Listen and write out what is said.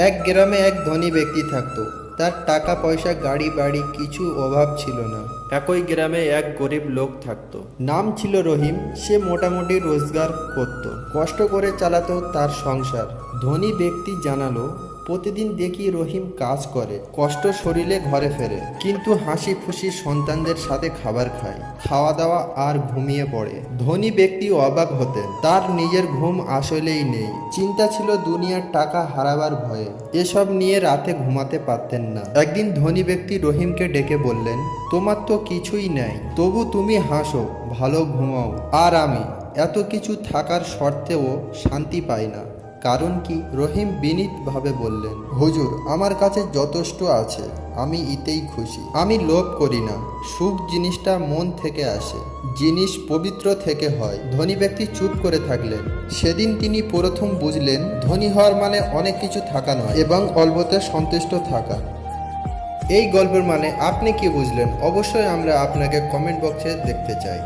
এক গ্রামে এক ধনী ব্যক্তি থাকতো। তার টাকা পয়সা গাড়ি বাড়ি কিছু অভাব ছিল না। একই গ্রামে এক গরিব লোক থাকতো। নাম ছিল রহিম। সে মোটামুটি রোজগার করত, কষ্ট করে চালাতো তার সংসার। ধনী ব্যক্তি জানালো, প্রতিদিন দেখি রহিম কাজ করে, কষ্ট শরীরে ঘরে ফেরে, কিন্তু হাসি খুশি সন্তানদের সাথে খাবার খায়, খাওয়া দাওয়া আর ঘুমিয়ে পড়ে। ধনী ব্যক্তি অবাক হতেন, তার নিজের ঘুম আসলেই নেই। চিন্তা ছিল দুনিয়ার টাকা হারাবার ভয়ে। এসব নিয়ে রাতে ঘুমাতে পারতেন না। একদিন ধনী ব্যক্তি রহিমকে ডেকে বললেন, তোমার তো কিছুই নেই, তবু তুমি হাসো, ভালো ঘুমাও, আর আমি এত কিছু থাকার সত্ত্বেও শান্তি পাই না। কারণ কি? রহিম বিনীতভাবে বললেন, হুজুর, আমার কাছে যথেষ্ট আছে, আমি এতেই খুশি। আমি লোভ করি না। সুখ জিনিসটা মন থেকে আসে, জিনিস পবিত্র থেকে হয়। ধনী ব্যক্তি চুপ করে থাকলেন। সেদিন তিনি প্রথম বুঝলেন, ধনী হওয়ার মানে অনেক কিছু থাকা নয়, এবং অল্পতে সন্তুষ্ট থাকা। এই গল্পের মানে আপনি কি বুঝলেন? অবশ্যই আমরা আপনাকে কমেন্ট বক্সে দেখতে চাই।